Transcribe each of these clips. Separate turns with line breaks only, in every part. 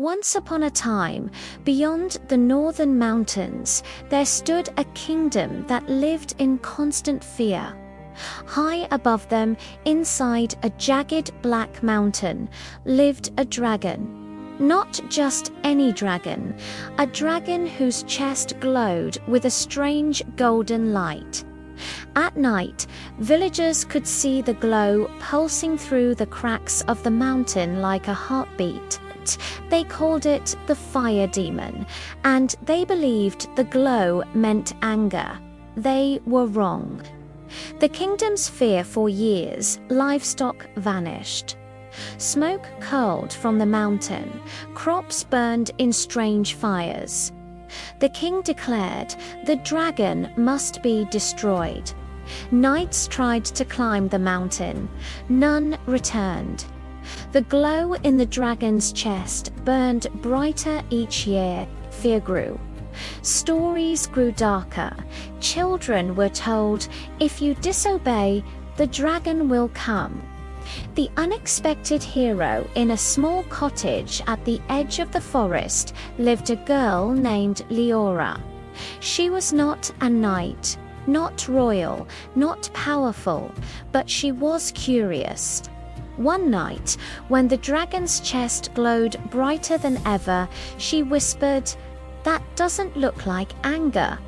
Once upon a time, beyond the northern mountains, there stood a kingdom that lived in constant fear. High above them, inside a jagged black mountain, lived a dragon. Not just any dragon, a dragon whose chest glowed with a strange golden light. At night, villagers could see the glow pulsing through the cracks of the mountain like a heartbeat. They called it the fire demon, and they believed the glow meant anger. They were wrong. The kingdom's fear for years, livestock vanished. Smoke curled from the mountain, crops burned in strange fires. The king declared the dragon must be destroyed. Knights tried to climb the mountain. None returned. The glow in the dragon's chest burned brighter each year. Fear grew. Stories grew darker. Children were told, if you disobey, the dragon will come. The unexpected hero in a small cottage at the edge of the forest lived a girl named Liora. She was not a knight, not royal, not powerful, but she was curious. One night, when the dragon's chest glowed brighter than ever, she whispered, "That doesn't look like anger.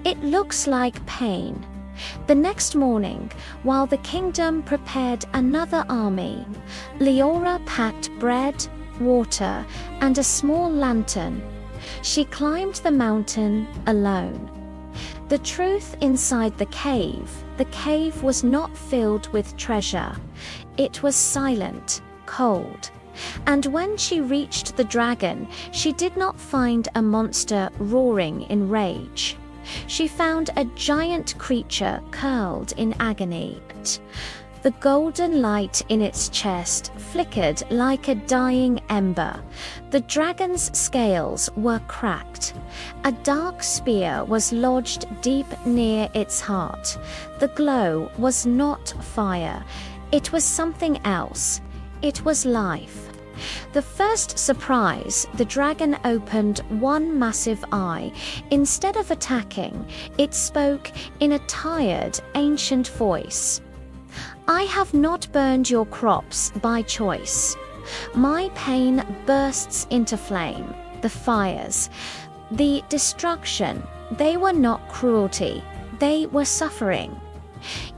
It looks like pain." The next morning, while the kingdom prepared another army, Liora packed bread, water, and a small lantern. She climbed the mountain alone. The truth inside the cave was not filled with treasure. It was silent, cold. And when she reached the dragon, she did not find a monster roaring in rage. She found a giant creature curled in agony. The golden light in its chest flickered like a dying ember. The dragon's scales were cracked. A dark spear was lodged deep near its heart. The glow was not fire. It was something else. It was life. The first surprise, the dragon opened one massive eye. Instead of attacking, it spoke in a tired, ancient voice. "I have not burned your crops by choice. My pain bursts into flame. The fires, the destruction, they were not cruelty. They were suffering.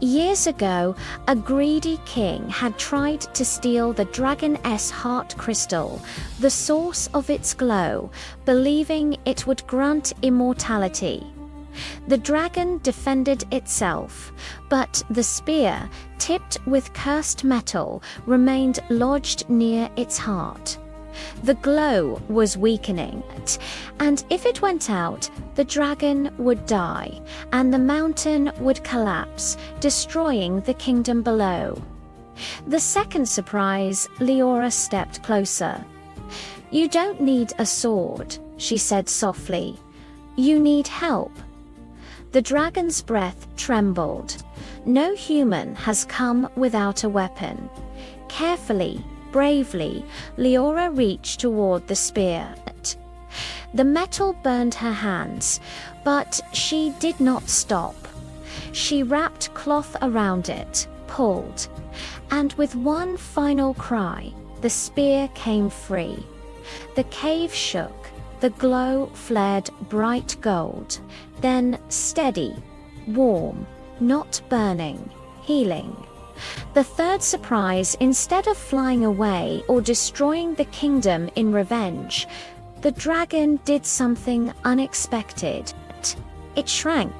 Years ago, a greedy king had tried to steal the dragon's heart crystal, the source of its glow, believing it would grant immortality. The dragon defended itself, but the spear, tipped with cursed metal, remained lodged near its heart. The glow was weakening, and if it went out, the dragon would die, and the mountain would collapse, destroying the kingdom below. The second surprise, Liora stepped closer. "You don't need a sword," she said softly. "You need help." The dragon's breath trembled. No human has come without a weapon. Carefully, bravely, Liora reached toward the spear. The metal burned her hands, but she did not stop. She wrapped cloth around it, pulled, and with one final cry, the spear came free. The cave shook, the glow flared bright gold, then steady, warm, not burning, healing. The third surprise, instead of flying away or destroying the kingdom in revenge, the dragon did something unexpected. It shrank.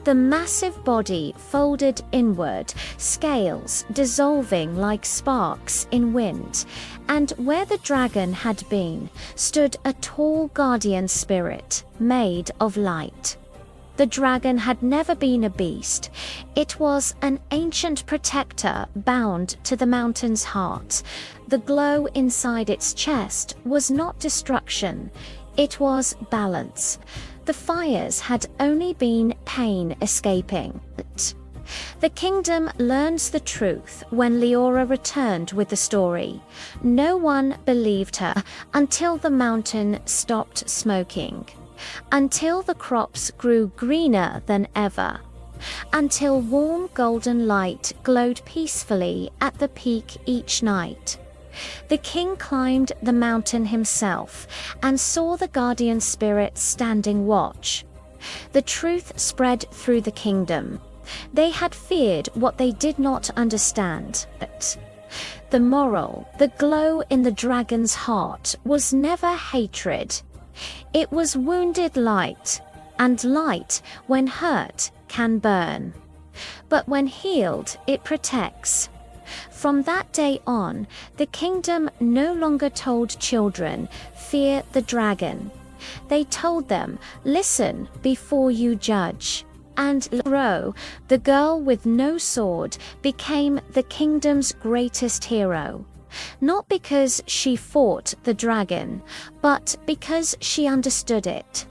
The massive body folded inward, scales dissolving like sparks in wind, and where the dragon had been stood a tall guardian spirit made of light. The dragon had never been a beast. It was an ancient protector bound to the mountain's heart. The glow inside its chest was not destruction. It was balance. The fires had only been pain escaping. The kingdom learns the truth when Liora returned with the story. No one believed her until the mountain stopped smoking, until the crops grew greener than ever, until warm golden light glowed peacefully at the peak each night. The king climbed the mountain himself and saw the guardian spirit standing watch. The truth spread through the kingdom. They had feared what they did not understand. But the moral, the glow in the dragon's heart, was never hatred. It was wounded light, and light, when hurt, can burn. But when healed, it protects. From that day on, the kingdom no longer told children, "Fear the dragon." They told them, "Listen before you judge." And Liora, the girl with no sword, became the kingdom's greatest hero. Not because she fought the dragon, but because she understood it.